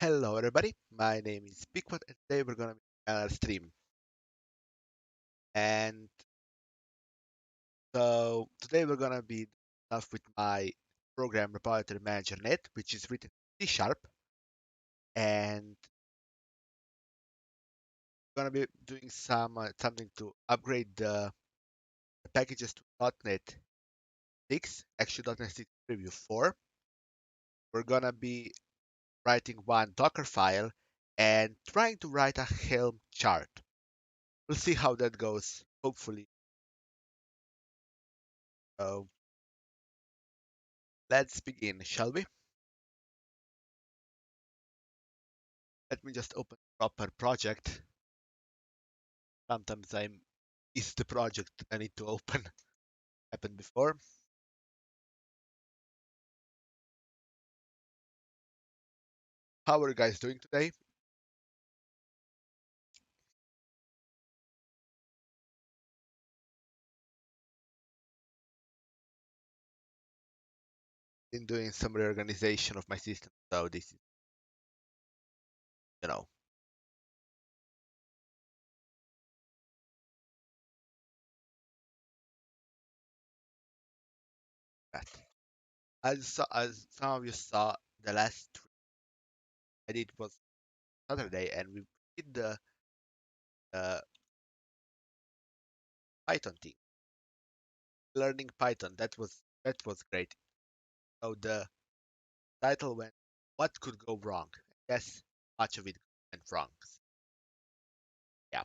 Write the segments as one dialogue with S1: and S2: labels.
S1: Hello everybody, my name is Bigfoot and today we're gonna be on a stream. And so today we're gonna be off with my program repositoryManagerNet, which is written in C Sharp, and we're gonna be doing something to upgrade the packages to .NET 6, actually .NET 6 Preview 4. We're gonna be writing one Docker file and trying to write a Helm chart. We'll see how that goes, hopefully. So let's begin, shall we? Let me just open proper project. Sometimes I'm is the project I need to open. Happened before. How are you guys doing today? Been doing some reorganization of my system, so this is, you know, that. As some of you saw, the last tweet I did was Saturday, and we did the Python thing, learning Python. That was great. So the title went, "What could go wrong?" Yes, much of it went wrong. Yeah.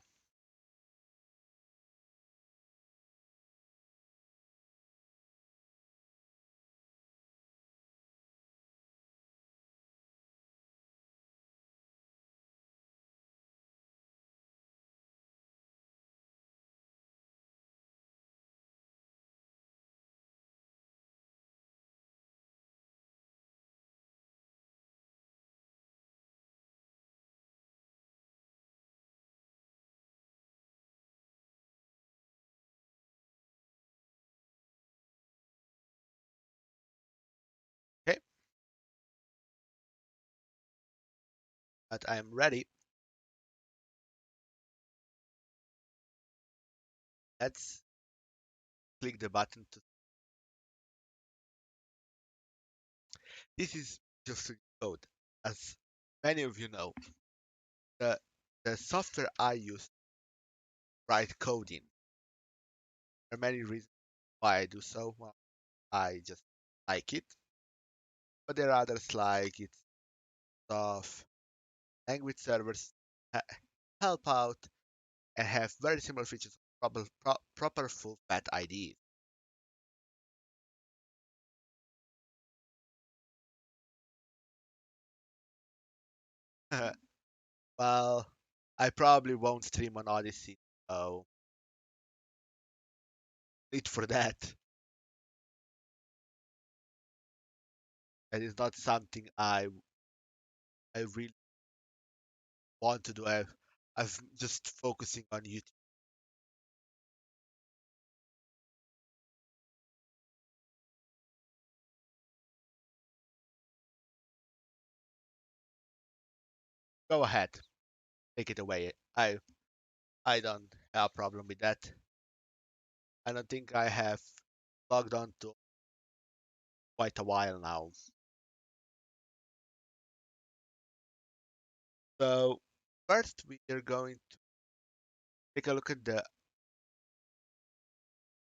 S1: Okay, but I'm ready. Let's click the button to. This is just code. As many of you know, the the software I use to write code in. There are many reasons why I do so. Well, I just like it, but there are others like it's of language servers ha- help out and have very similar features of proper full fat IDs. Well, I probably won't stream on Odyssey, so need for that. That is not something I really want to do. I've just focusing on YouTube. Go ahead, take it away. I don't have a problem with that. I don't think I have logged on to quite a while now. So first we are going to take a look at the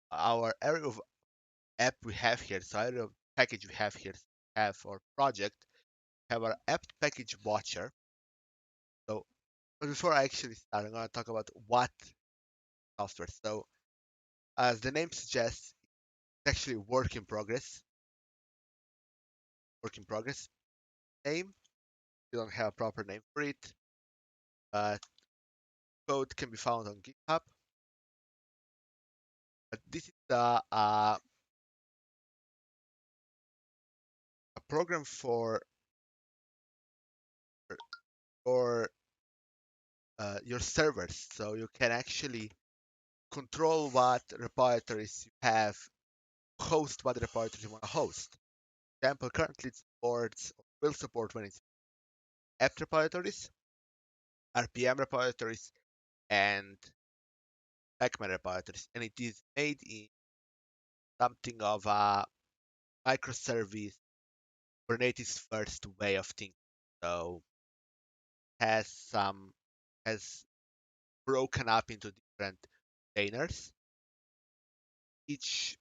S1: our area of app we have here. So area of package we have here. Have our project, have our app package watcher. So but before I actually start, I'm gonna talk about what software. So as the name suggests, it's actually work in progress. Work in progress. Name, we don't have a proper name for it, but code can be found on GitHub. But this is a program for your servers, so you can actually control what repositories you have, host what repositories you want to host. For example, currently it supports or will support when it's apt repositories, RPM repositories, and Pacman repositories, and it is made in something of a microservice Kubernetes first way of thinking. So has some has broken up into different containers. Each,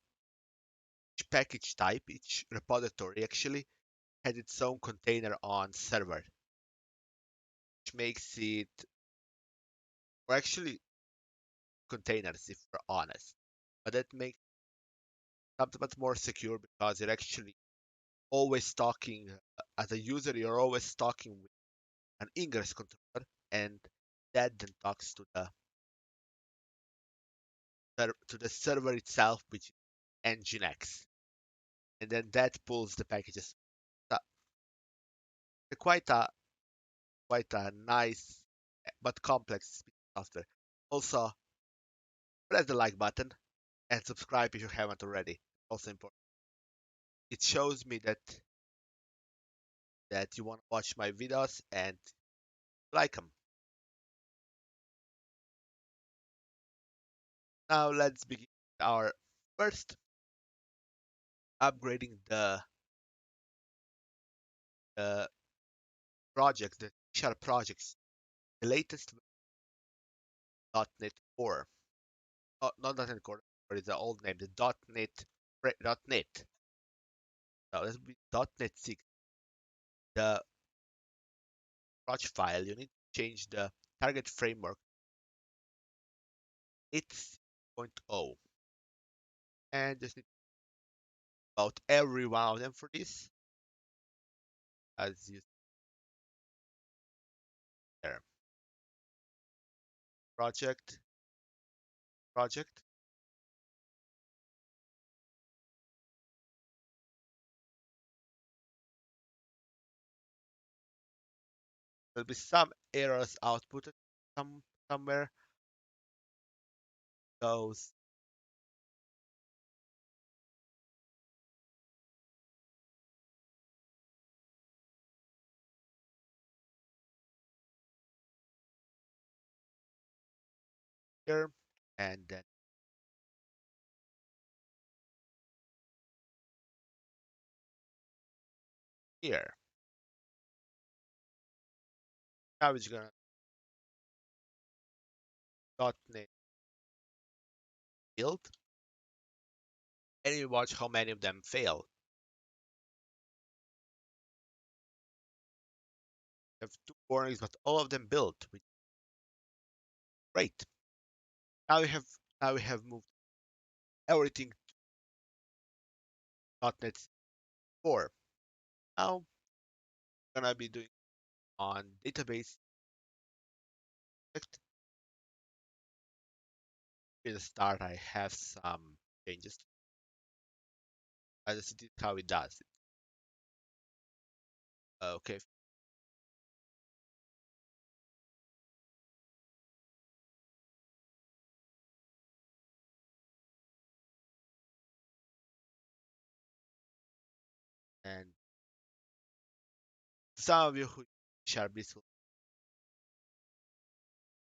S1: each package type, each repository actually has its own container on server, which makes it, or actually containers if we're honest. But that makes it somewhat more secure because you're actually always talking as a user, you're always talking with an ingress controller, and that then talks to the server itself, which is Nginx, and then that pulls the packages. So, quite a quite a nice but complex software. Also, press the like button and subscribe if you haven't already. Also important. It shows me that you want to watch my videos and like them. Now let's begin our first upgrading the project, the initial projects, the latest .NET Core. Oh, not .NET Core, but it's the old name, the .NET. So this will be .NET 6. The project file, you need to change the target framework 8.0, and just need about every one of them for this, as you see there. Project, project. There'll be some errors outputted somewhere. Goes here, and then here. Now it's gonna .NET build, and you watch how many of them fail. You have two warnings, but all of them built, which is great. Now we have now we have moved everything to .NET 4. Now we're gonna be doing on database. In the start, I have some changes. I just did how it does it. Okay, and some of you who share this will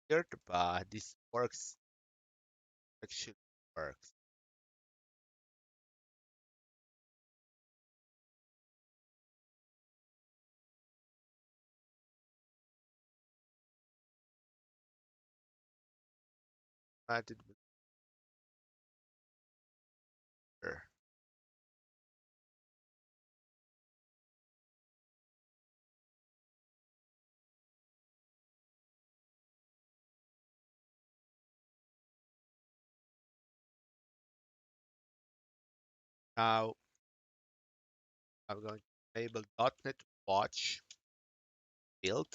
S1: be weird, but this works, actually works. Added with her. Now I'm going to enable .NET Watch build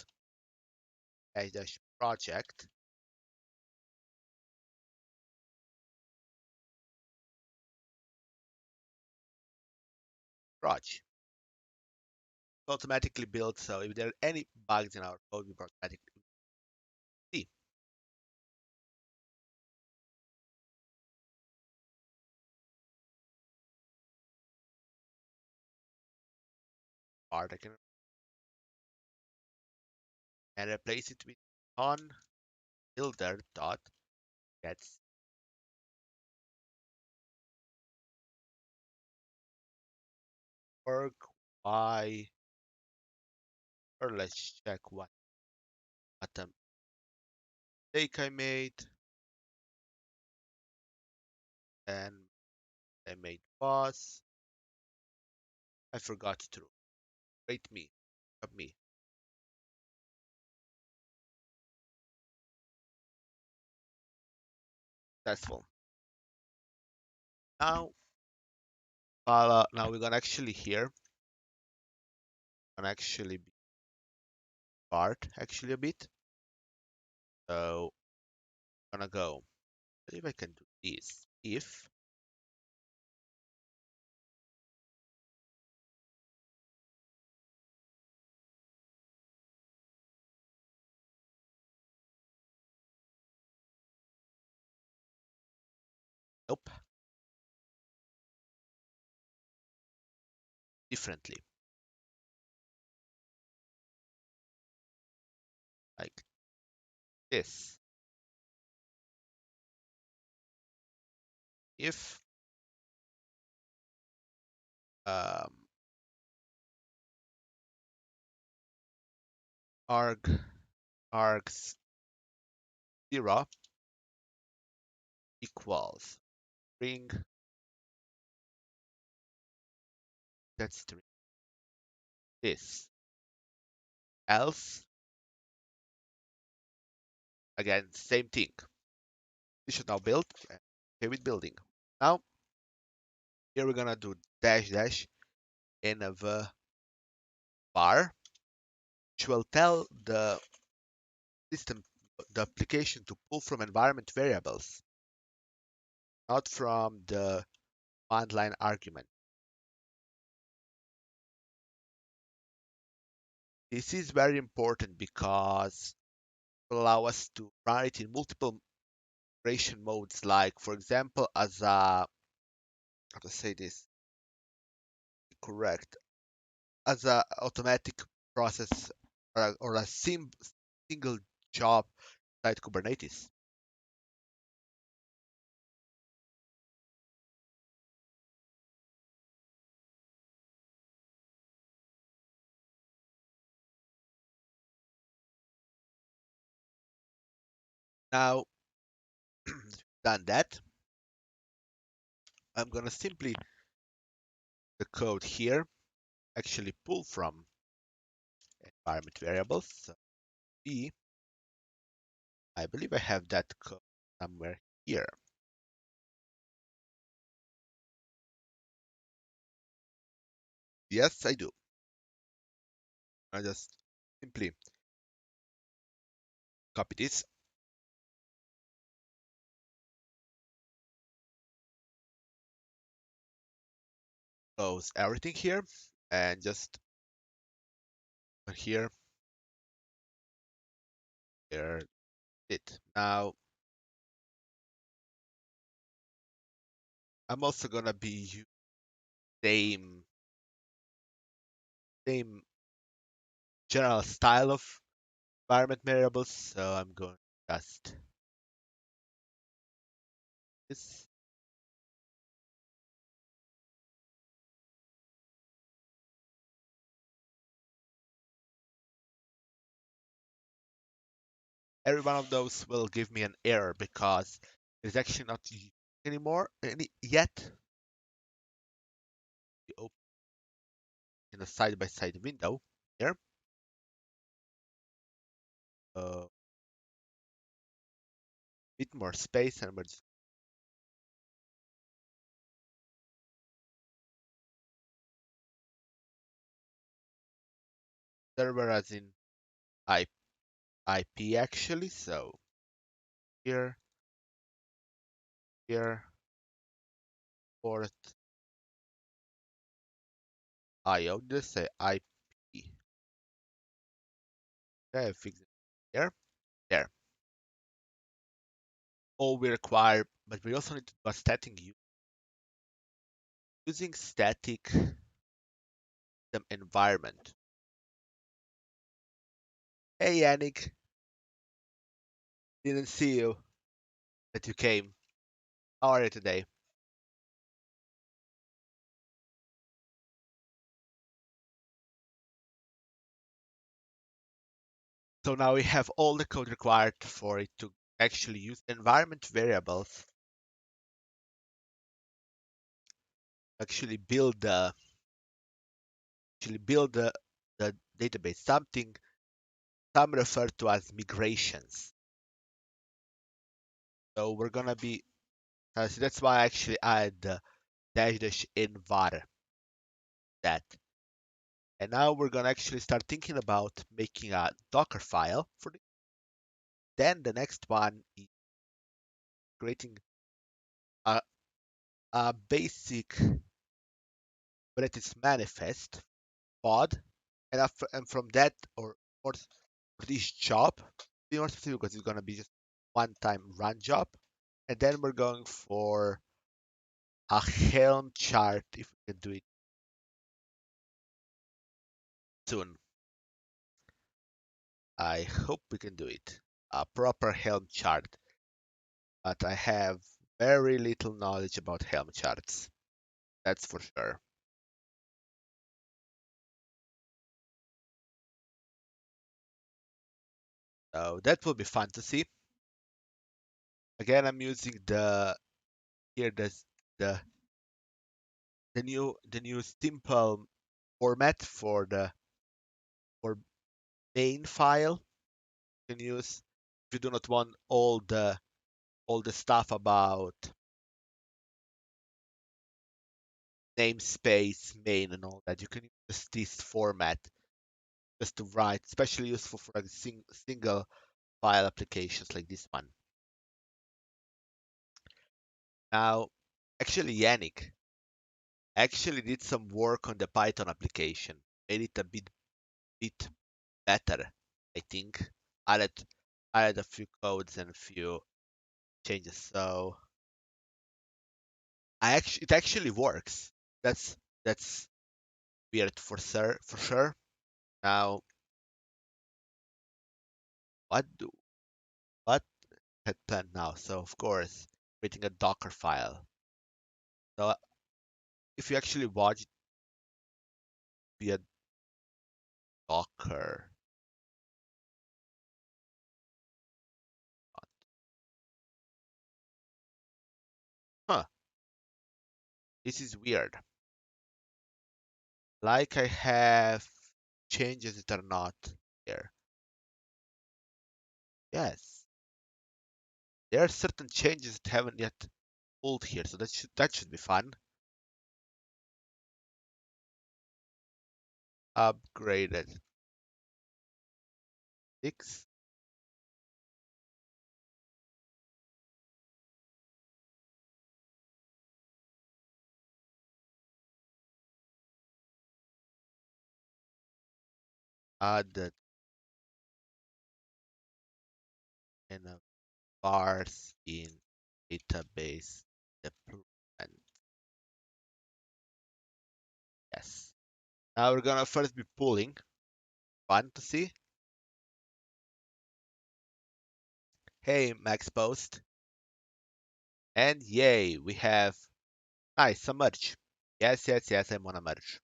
S1: dash project proj. Automatically built, so if there are any bugs in our code, we automatically see. Part I can and replace it with on builder dot gets org y, or let's check what mistake I made, and I made was I forgot to rate me of me. Successful. Now now we're gonna actually here gonna actually be part actually a bit. So I'm gonna go. I believe I can do this. If nope, differently. Like this. If um, arg args 0 equals string that string this. Else again same thing. This should now build. Okay with building. Now here we're gonna do dash dash in a var, which will tell the system, the application to pull from environment variables, not from the command line argument. This is very important because it will allow us to run it in multiple operation modes, like for example, as a how to say this correct, as a automatic process or a single job inside Kubernetes. Now, done that, I'm gonna simply the code here actually pull from environment variables. So B, I believe I have that code somewhere here. Yes, I do. I just simply copy this, close everything here, and just put here, here, it. Now, I'm also gonna be using same general style of environment variables, so I'm going to just this. Every one of those will give me an error because it's actually not used anymore yet. We open in a side-by-side window here. A bit more space, and we're just server as in IP actually. So here, here, port IO. Just say IP. Okay, fix it here, there. All we require, but we also need to do a static using static system environment. Hey Yannick, didn't see you that you came. How are you today? So now we have all the code required for it to actually use environment variables, actually build the database, something some refer to as migrations. So we're gonna be so that's why I actually add the dash dash in var that. And now we're gonna actually start thinking about making a Docker file for this. Then the next one is creating a, a basic Kubernetes manifest pod, and from that or for this job, be more specific because it's gonna be just one-time run job, and then we're going for a Helm chart if we can do it soon. I hope we can do it. A proper Helm chart, but I have very little knowledge about Helm charts. That's for sure. So that will be fun to see. Again, I'm using here the the new simple format for main file. You can use if you do not want all the stuff about namespace, main, and all that. You can use this format just to write, especially useful for like single file applications like this one. Now, actually, Yannick actually did some work on the Python application, made it a bit better, I think. Added added a few codes and a few changes. So it actually works. That's weird for sure. Now, what do what had planned now? So of course, creating a Docker file. So if you actually watch it via Docker, huh? This is weird. Like I have changes that are not here. Yes, there are certain changes that haven't yet pulled here, so that should be fun. Upgraded 6. Added in a bars in database deployment. Yes. Now we're gonna first be pulling. Fun to see. Hey, max post. And yay, we have nice a merge. Yes, yes, yes, I'm on a merge.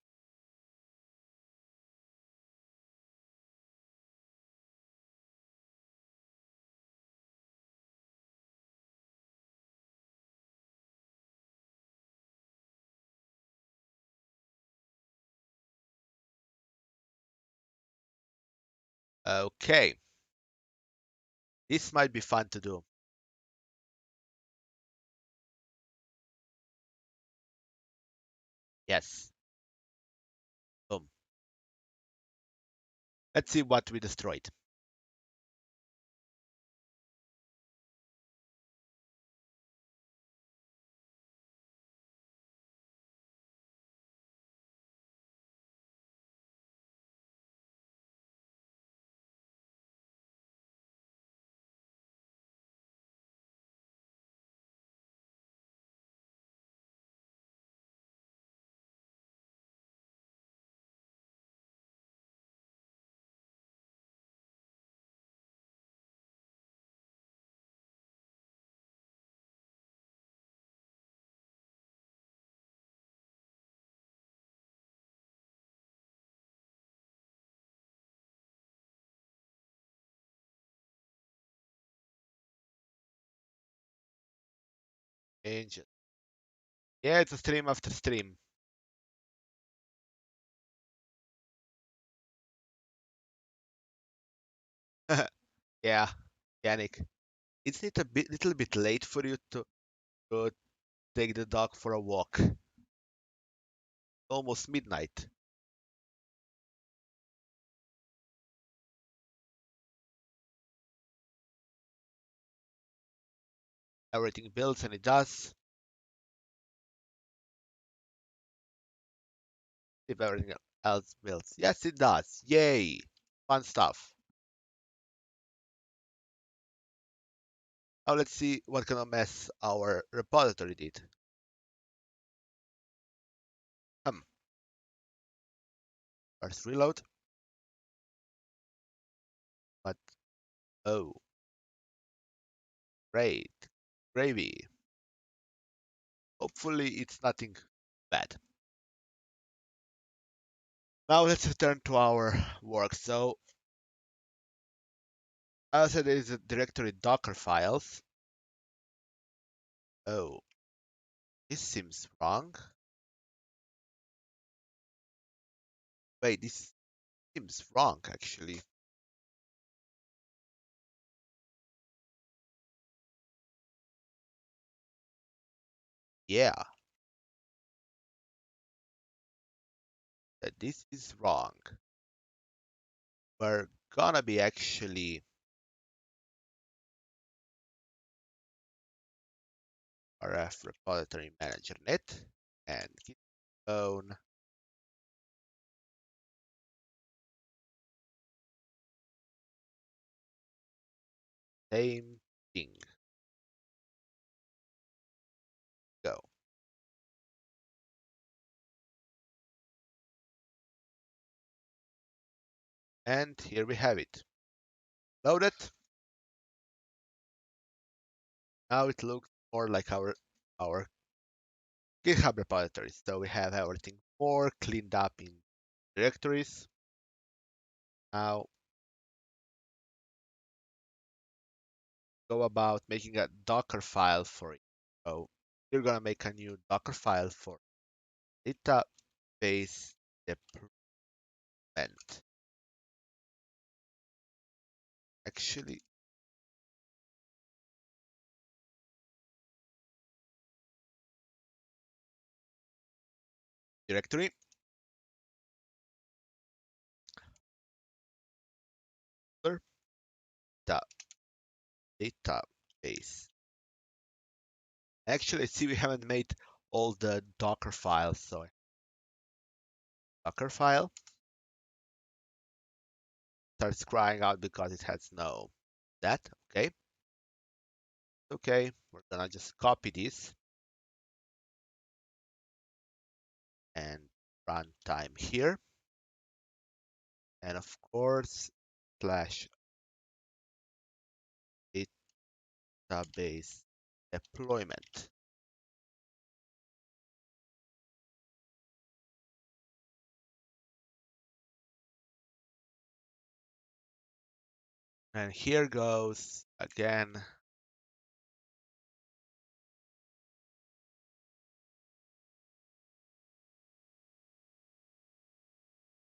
S1: Okay, this might be fun to do. Yes. Boom. Let's see what we destroyed. Changes. Yeah, it's a stream after stream. Yeah, Yannick. Isn't it a little bit late for you to take the dog for a walk? Almost midnight. Everything builds and it does. If everything else builds. Yes, it does. Yay! Fun stuff. Now let's see what kind of mess our repository did. Hmm. First reload. But oh, great. Gravy. Hopefully it's nothing bad. Now let's return to our work. So I said there is a directory Docker files. Oh, this seems wrong. Wait, this seems wrong actually. Yeah, that this is wrong. We're gonna be actually rf repository manager net and git own same thing. Go. And here we have it. Load it. Now it looks more like our GitHub repository. So we have everything more cleaned up in directories. Now go about making a Docker file for it. So you're gonna make a new Docker file for database deployment. Actually, directory database. Actually, I see we haven't made all the Docker files. So Docker file starts crying out because it has no that. Okay. Okay. We're gonna just copy this and run time here. And of course, slash database deployment. And here goes again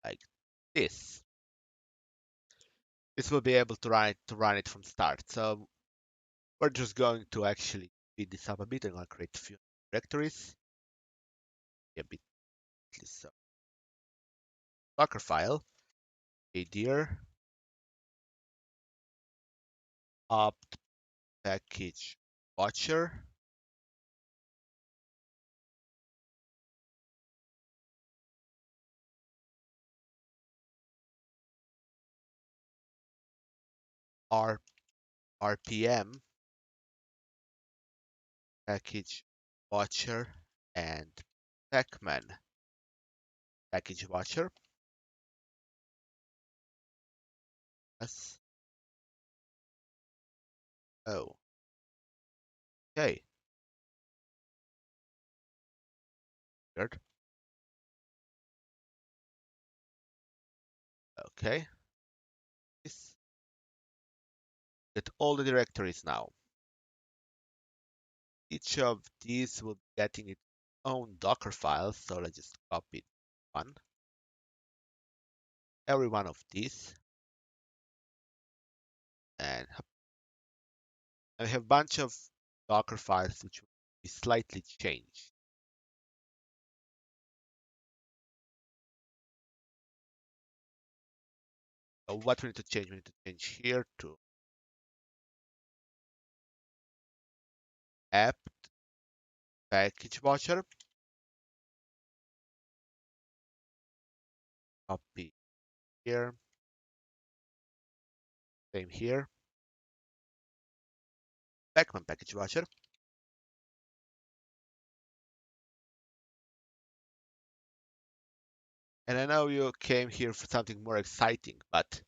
S1: like this. This will be able to run it from start. So we're just going to actually speed this up a bit. I'm going to create a few directories. A bit so Docker file, a dir opt package watcher, R, rpm package watcher, and pacman package watcher. Yes. Oh, okay. Good. Okay. This get all the directories now. each of these will be getting its own Docker file. So let's just copy one, every one of these, and we have a bunch of Docker files which will be slightly changed. So what we need to change? We need to change here to app package watcher. Copy here, same here. Backman package watcher. And I know you came here for something more exciting, but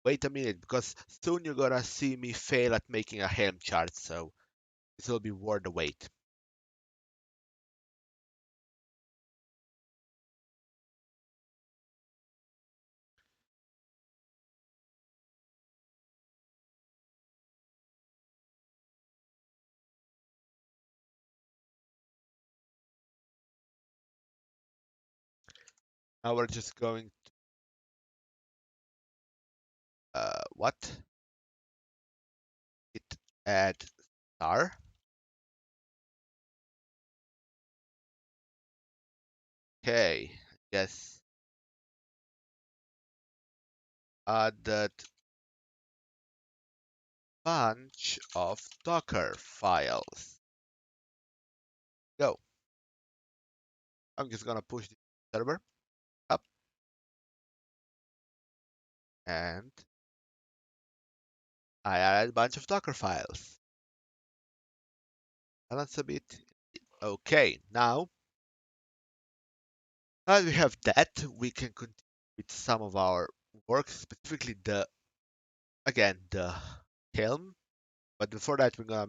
S1: wait a minute, because soon you're gonna see me fail at making a helm chart, so this will be worth the wait. Now we're just going to, what? It add star. Okay, yes. Add that bunch of Docker files. Go. I'm just gonna push the server up and I added a bunch of Docker files. Balance a bit. Okay, now as we have that, we can continue with some of our work, specifically the helm. But before that, we're gonna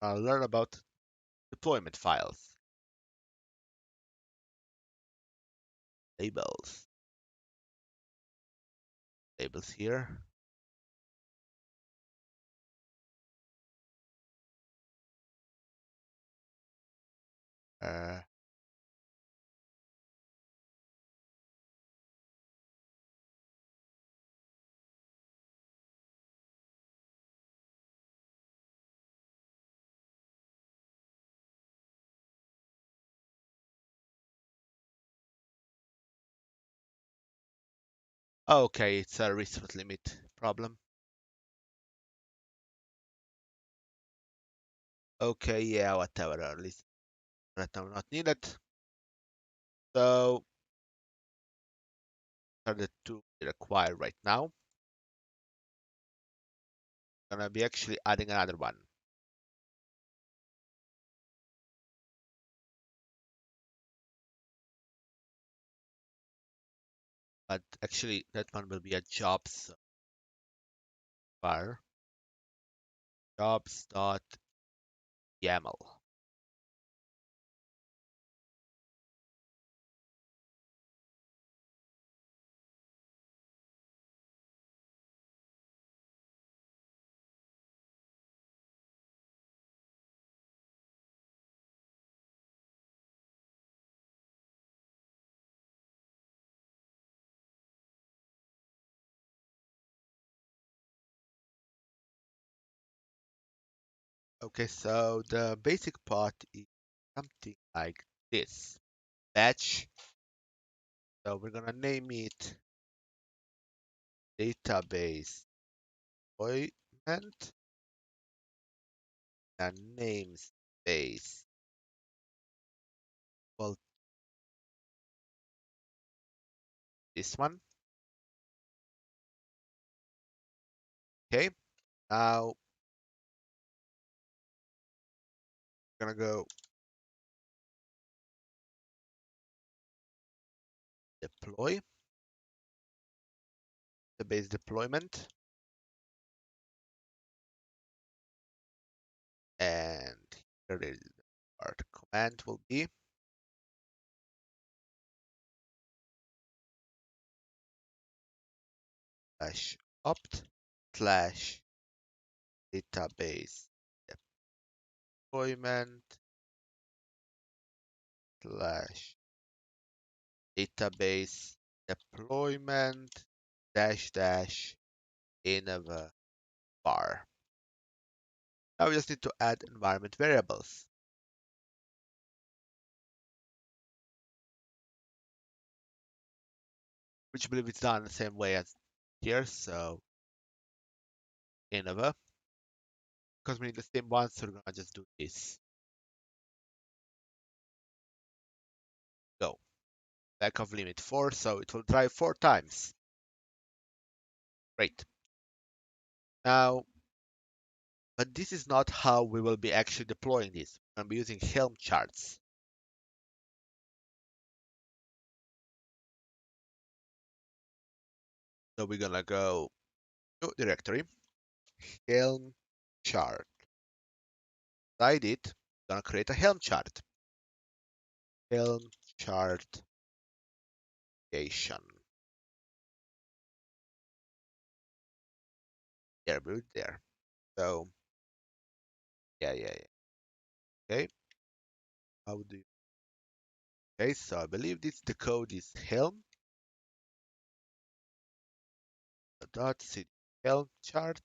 S1: learn about deployment files, labels, labels here. Uh, okay, it's a resource limit problem. Okay, yeah, whatever. At least right now not needed. So are the two we require right now. Gonna be actually adding another one. But actually that one will be a jobs var jobs.yaml. Okay, so the basic part is something like this. Batch. So we're gonna name it database deployment and namespace. Well, this one. Okay. Now we're gonna go deploy the base deployment, and here is our command will be /opt/database deployment slash database deployment dash dash env var. Now we just need to add environment variables, which I believe it's done the same way as here. So env, because we need the same one, so we're gonna just do this. Go. Back of limit 4, so it will try 4 times. Great. Now, but this is not how we will be actually deploying this. We're going to be using Helm charts. So we're going to go to directory, Helm chart. Inside it, we're going to create a Helm chart. Helm chart creation. There, build there. So, yeah. Okay. How do you? Okay, so I believe this the code is Helm dot cd Helm chart.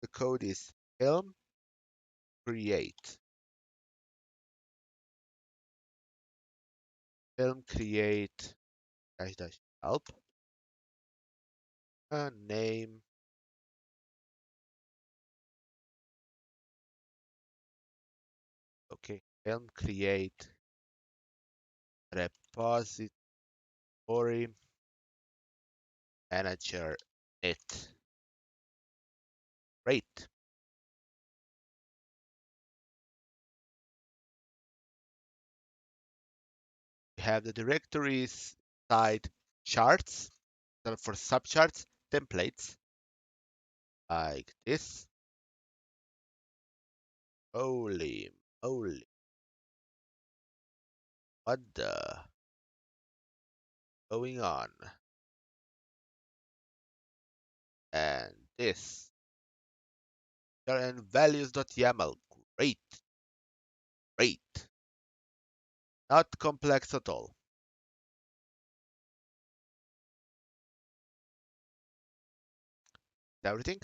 S1: The code is Helm create. Helm create dash dash help. Name. Okay. Helm create repository manager net. Great. We have the directories side charts, so for subcharts, templates like this. Holy moly. What the going on? And this. And values.yaml. Great. Great. Not complex at all. Everything.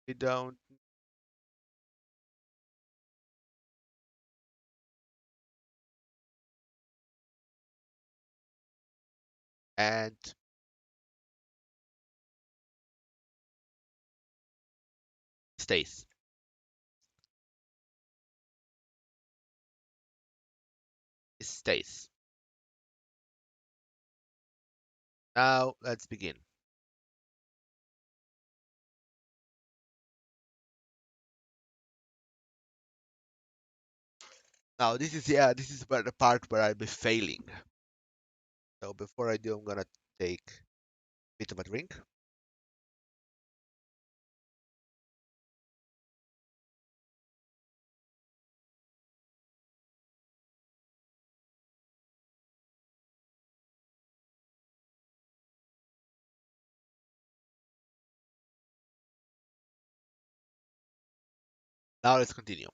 S1: We don't. And stays. It stays. Now let's begin. Now this is where the part where I'll be failing. So before I do, I'm gonna take a bit of a drink. Now let's continue.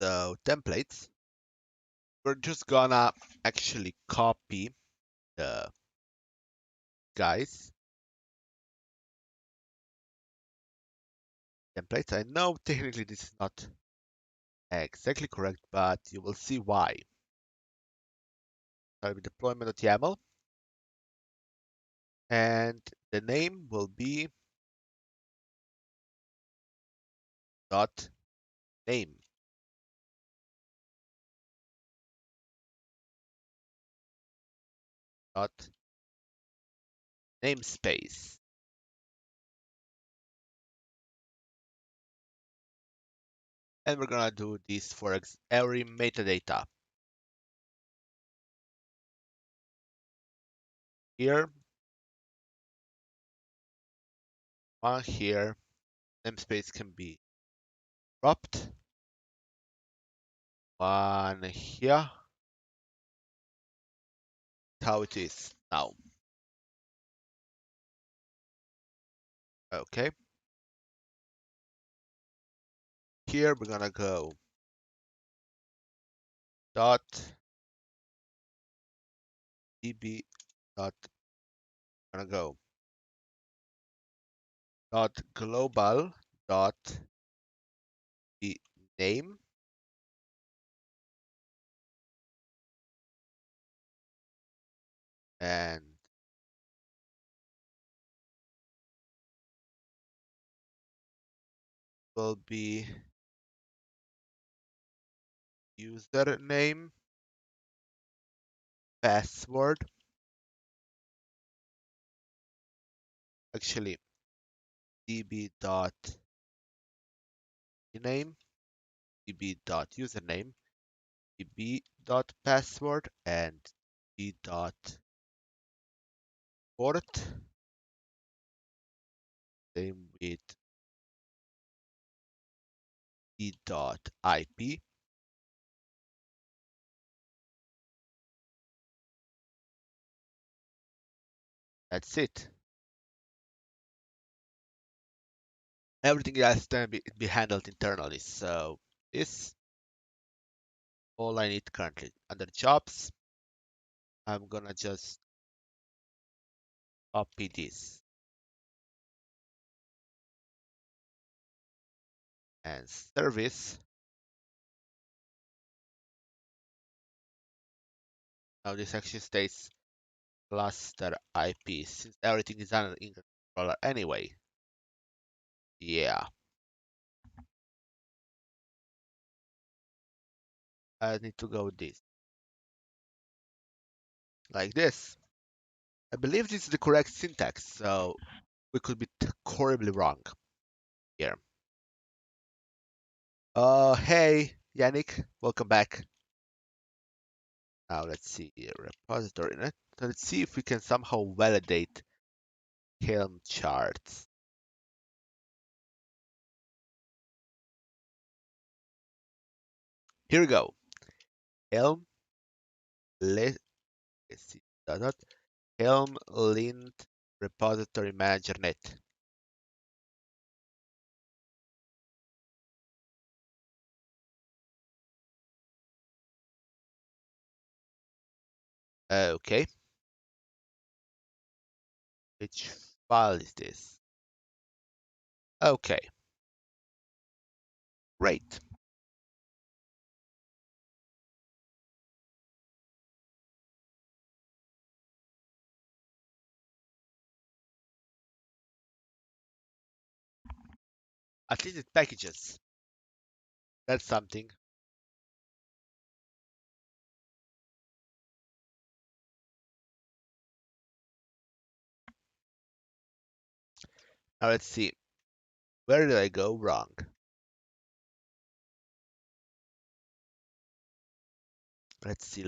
S1: So templates. We're just gonna actually copy the guys templates. I know technically this is not exactly correct, but you will see why. I'll be deployment.yaml, and the name will be dot name, dot namespace. And we're gonna do this for every metadata. Here, one here, namespace can be dropped. One here, how it is now. Okay. here we're gonna go dot db dot gonna go dot global dot the name and will be username password. Actually, db dot name, db dot username, db dot password, and db dot port. Same with d dot ip. That's it. Everything else can be handled internally. So this all I need currently. Under jobs, I'm gonna just copy this and service. Now this actually states cluster IP since everything is done in controller anyway. Yeah, I need to go this like this. I believe this is the correct syntax, so we could be horribly wrong here. Hey, Yannick, welcome back. Now let's see repositoryNet. So let's see if we can somehow validate Helm charts. Here we go. Helm, let's see, dot, Helm lint repository manager net. Okay, which file is this? Okay, great. At least it packages. That's something. Now let's see. Where did I go wrong? Let's see.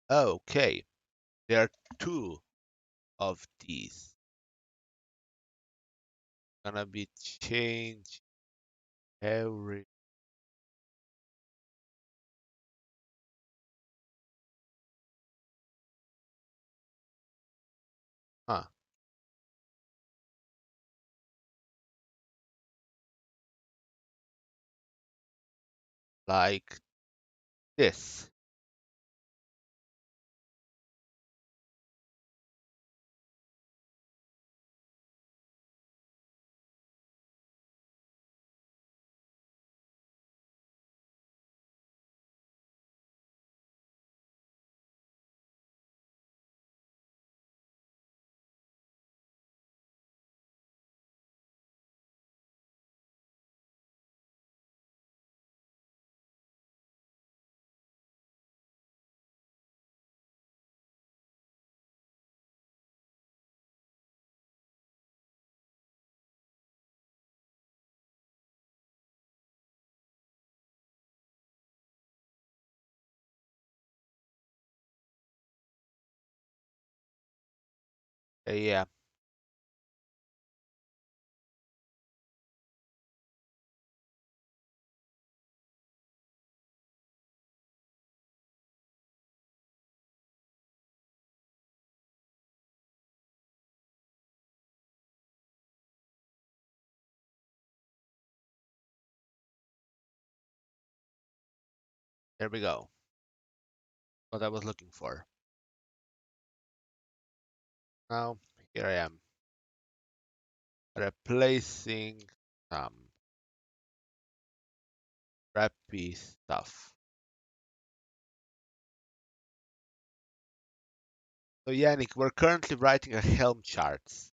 S1: Okay, there are two of these. Gonna be changed every. Huh, like this. Yeah, There we go. What I was looking for. Now, here I am replacing some crappy stuff. So Yannick, we're currently writing a Helm charts.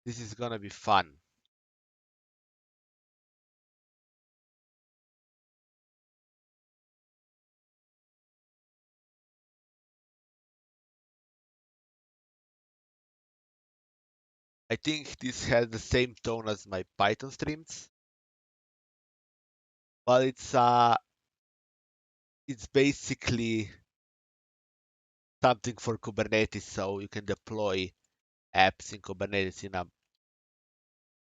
S1: This is gonna be fun. I think this has the same tone as my Python streams, but it's basically something for Kubernetes, so you can deploy apps in Kubernetes in a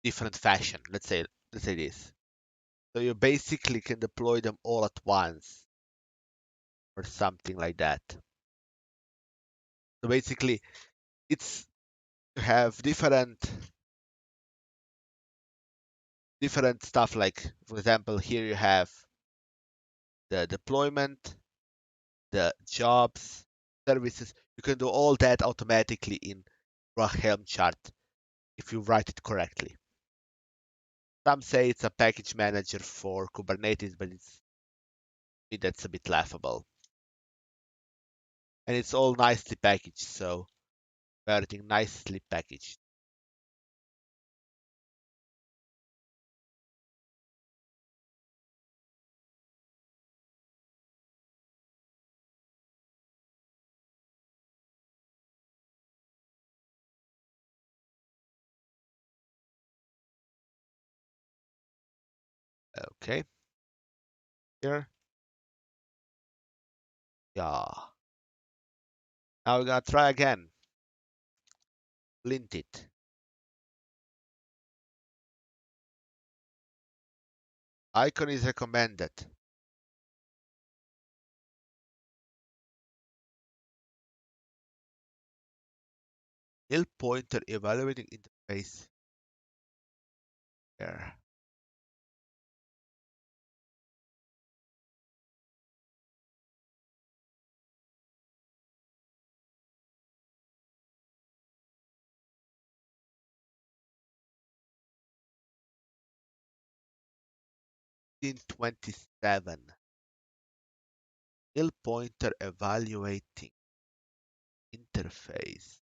S1: different fashion. Let's say this. So you basically can deploy them all at once or something like that. So basically, it's you have different stuff. Like for example, here you have the deployment, the jobs, services. You can do all that automatically in a Helm chart if you write it correctly. Some say it's a package manager for Kubernetes, but that's a bit laughable. And it's all nicely packaged, so everything nicely packaged. Okay, here, yeah. Now we're gonna try again. Lint it. Icon is recommended. Hill pointer evaluating interface here. 1527. Hill pointer evaluating interface.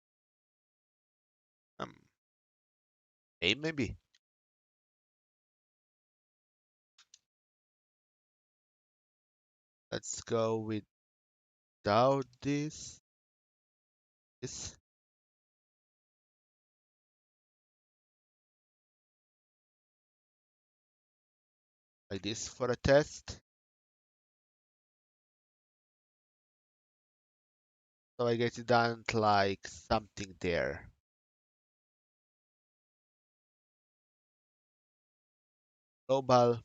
S1: Um, maybe. Let's go without this. This like this for a test. So I guess it doesn't like something there. Global.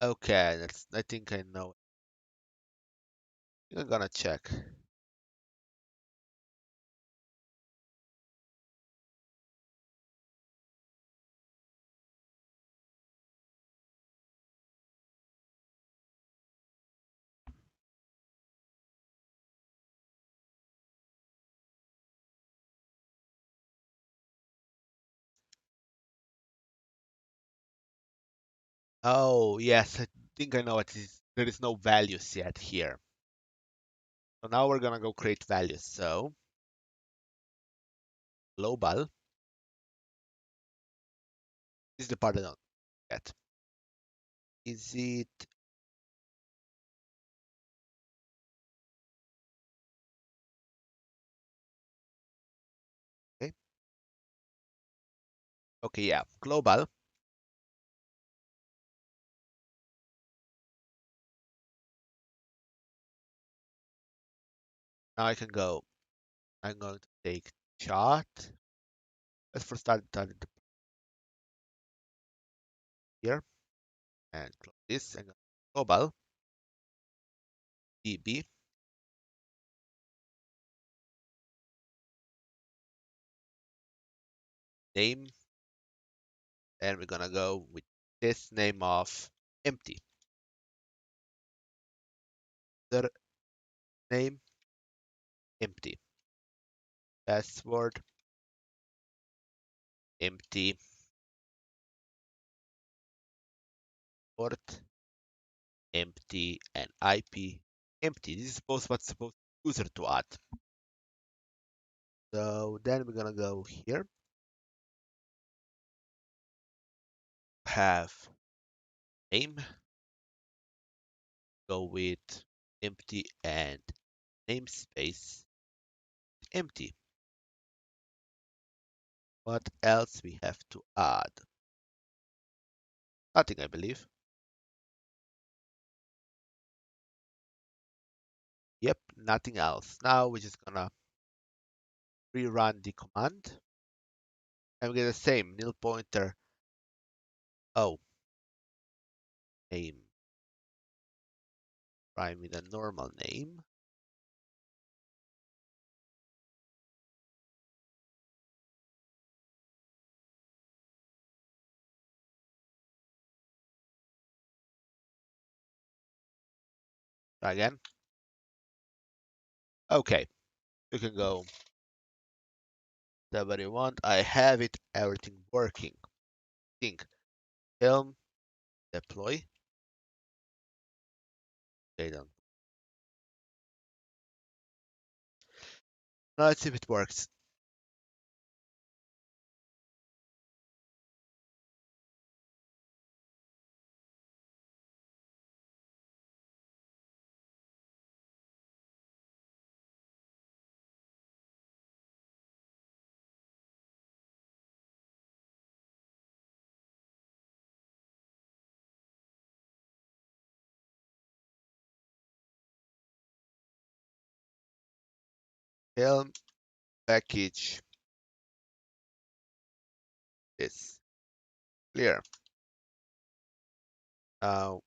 S1: Okay, I think I know. I'm gonna check. Oh, yes, I think I know it is. There is no values yet here. So now we're gonna go create values. So global is the part I don't get. Is it okay? Okay, yeah, global. Now I can go. I'm going to take chart. Let's first start it here and close this and global db. name, and we're gonna go with this name of empty. The name empty. Password empty. Port empty and IP empty. This is both what's supposed to user to add. So then we're gonna go here, have name, go with empty and namespace empty. What else we have to add? Nothing, I believe. Yep, nothing else. Now we're just gonna rerun the command and we get the same nil pointer. Oh, name. Try with a normal name. Try again. Okay, you can go whatever you want. I have it, everything working. Think helm deploy. They don't. Now let's see if it works. Helm package is clear. Now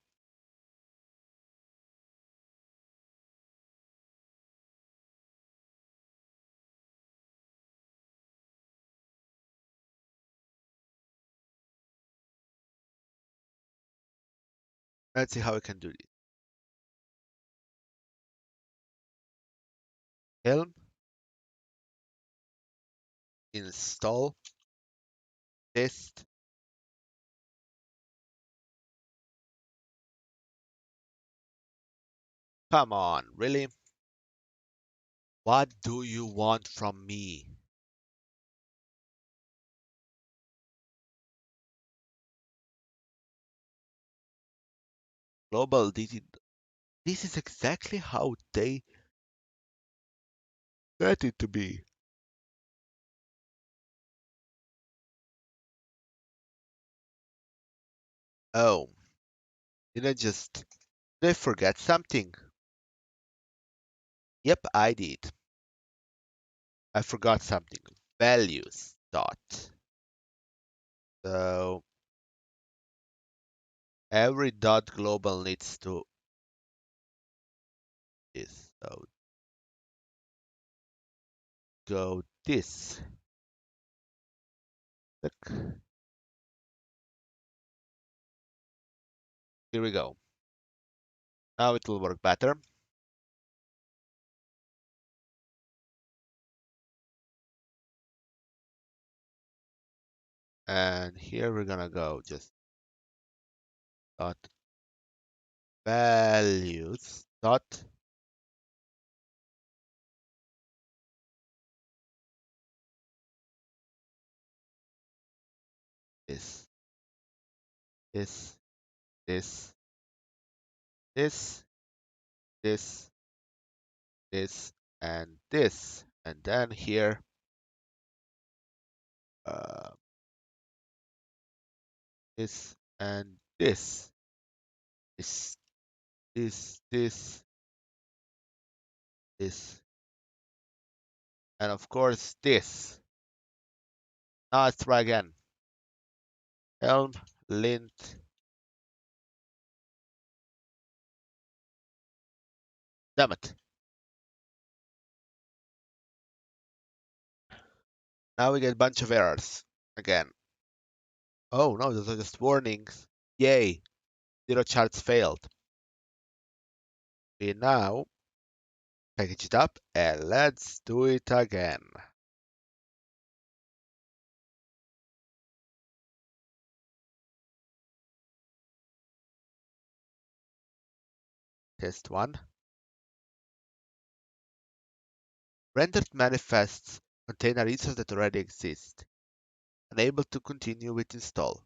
S1: let's see how we can do this. Helm install test. Come on, really? What do you want from me? Global DT. This is exactly how they get it to be. Oh, did I forget something? Yep, I did. I forgot something. Values dot. So every dot global needs to this. So go this. Look, here we go. Now it will work better. And here we're gonna go just dot values dot this, this, this, this, this, this, and this. And then here, uh, this and this. This, this, this, and of course this. Now let's try again. Helm, lint, damn it. Now we get a bunch of errors. again. Oh no, those are just warnings. Yay, 0 charts failed. We now package it up and let's do it again. Test 1. Rendered manifests contain a resource that already exists. Unable to continue with install.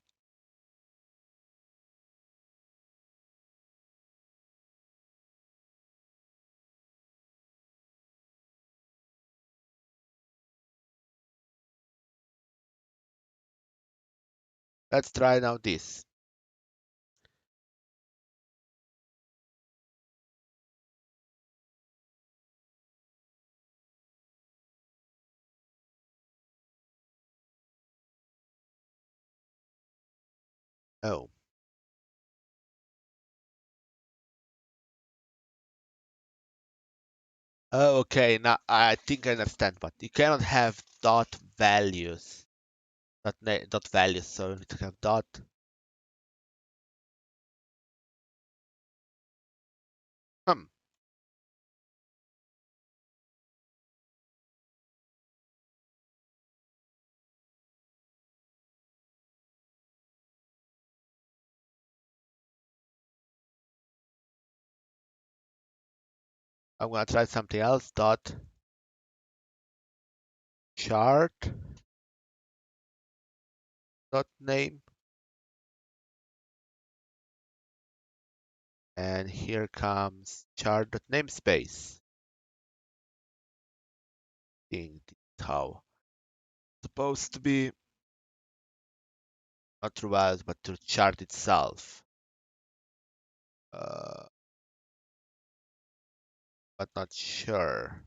S1: Let's try now this. Oh. Oh, okay. Now I think I understand, but you cannot have dot values. Dot values, so you need to have dot. Hmm. I'm gonna try something else. Dot chart dot name. And here comes chart dot namespace. Think how supposed to be not through values but through chart itself. Uh, but not sure.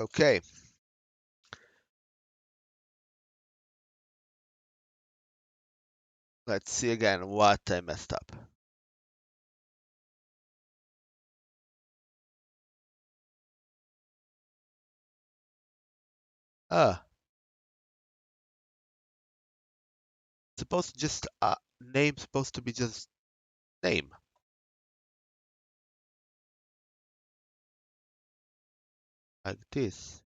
S1: Okay. Let's see again what I messed up. Ah, supposed to just name supposed to be just name like this.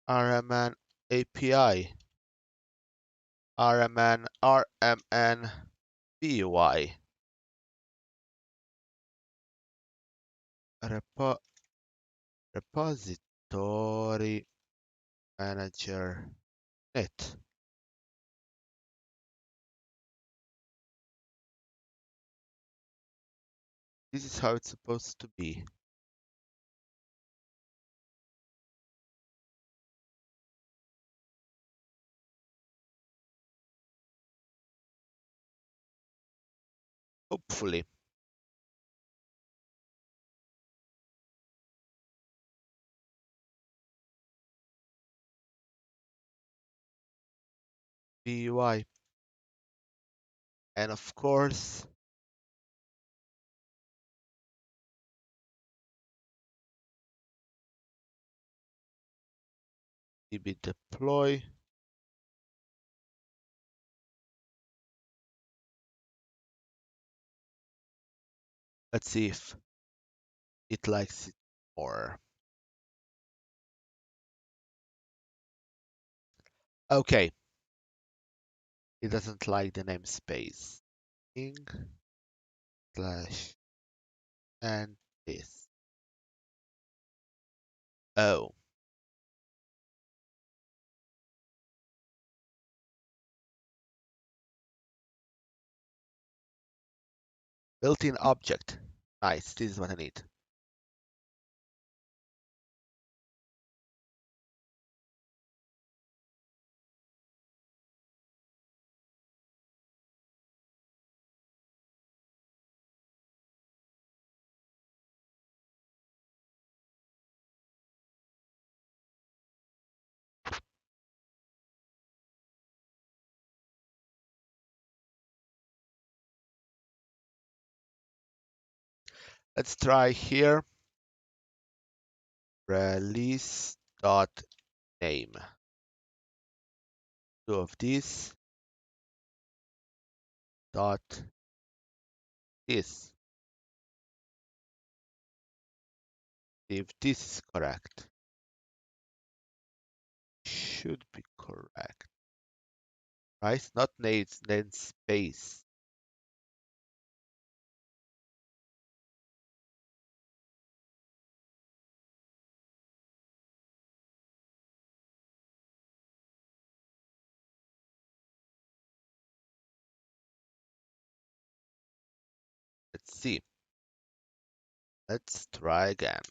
S1: RMN API. RMN BY. Repository Manager Net. This is how it's supposed to be. Hopefully. BUI. And of course, db deploy. Let's see if it likes it more. Okay. It doesn't like the namespace. Ing slash and this. Oh. Built-in object. Nice. This is what I need. Let's try here release dot name. Two of these dot this. See if this is correct. Should be correct. Right? Not nades, then space. Let's see. Let's try again.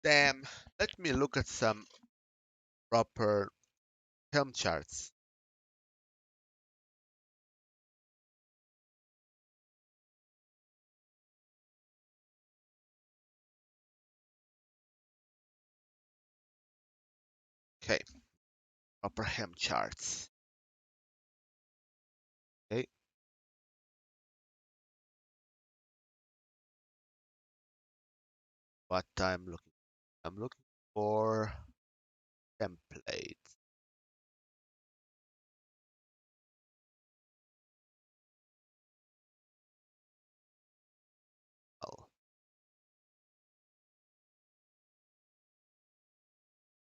S1: Damn. Let me look at some proper helm charts. Okay, proper helm charts. Okay, what I'm looking. I'm looking for templates. Oh,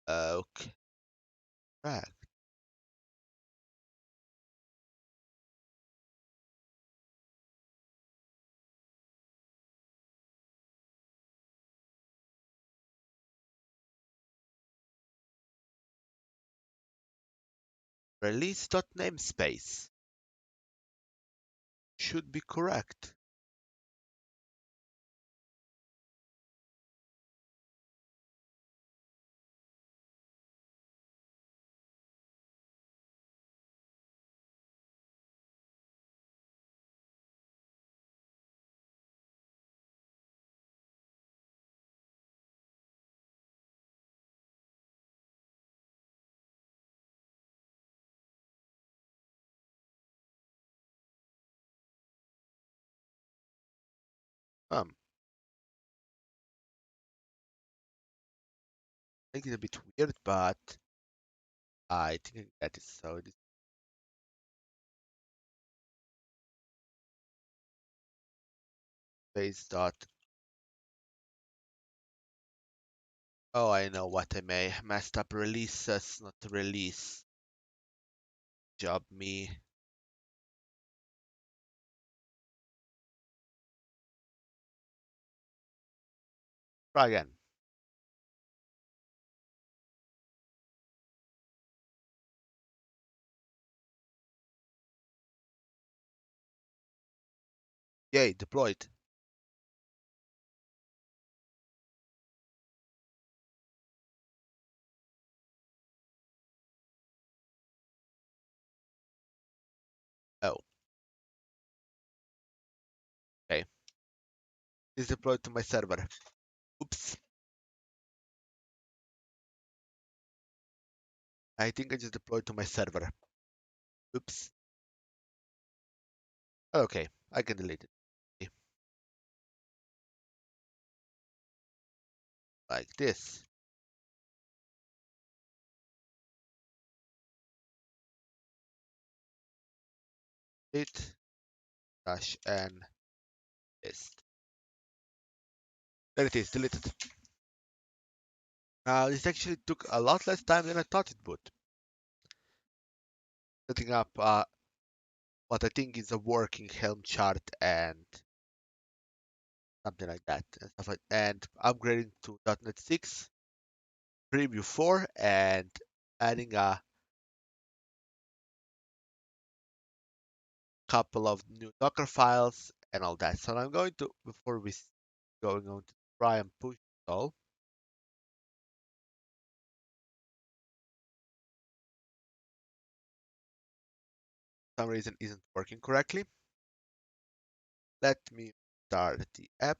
S1: okay. Right. Release.namespace should be correct. Um, I think it's a bit weird, but I think that is so. This space dot. Oh, I know what I may messed up. Releases, not release. Job me. Try again. Yay, deployed. Oh, okay. It's deployed to my server. Oops. I think I just deployed to my server. Oops. Okay, I can delete it. Like this. It dash n list. There it is, deleted. Now this actually took a lot less time than I thought it would. Setting up what I think is a working Helm chart and something like that and stuff like and upgrading to .NET 6, Preview 4, and adding a couple of new Docker files and all that. So I'm going to before we going on to try and push it all. some reason isn't working correctly. Let me start the app.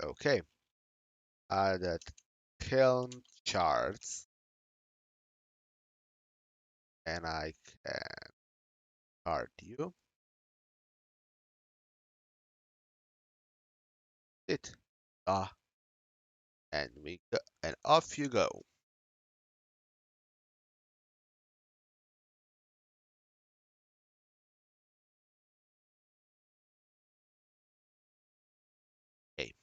S1: Okay, added helm charts, and I can start you. It. Ah, and we go, and off you go. Okay.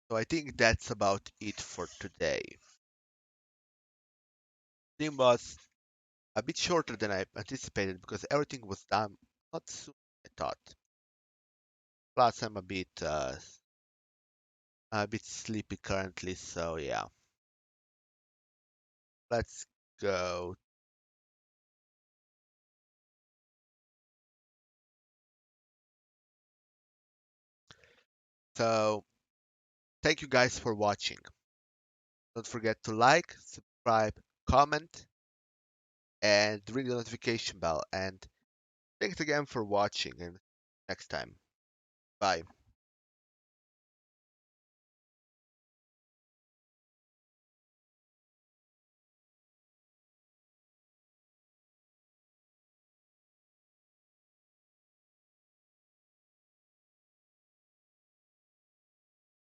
S1: So I think that's about it for today. Stream was a bit shorter than I anticipated because everything was done not soon, I thought. Plus, I'm a bit sleepy currently, so yeah. Let's go. So, thank you guys for watching. Don't forget to like, subscribe, comment, and ring the notification bell. And thanks again for watching, and next time. Bye.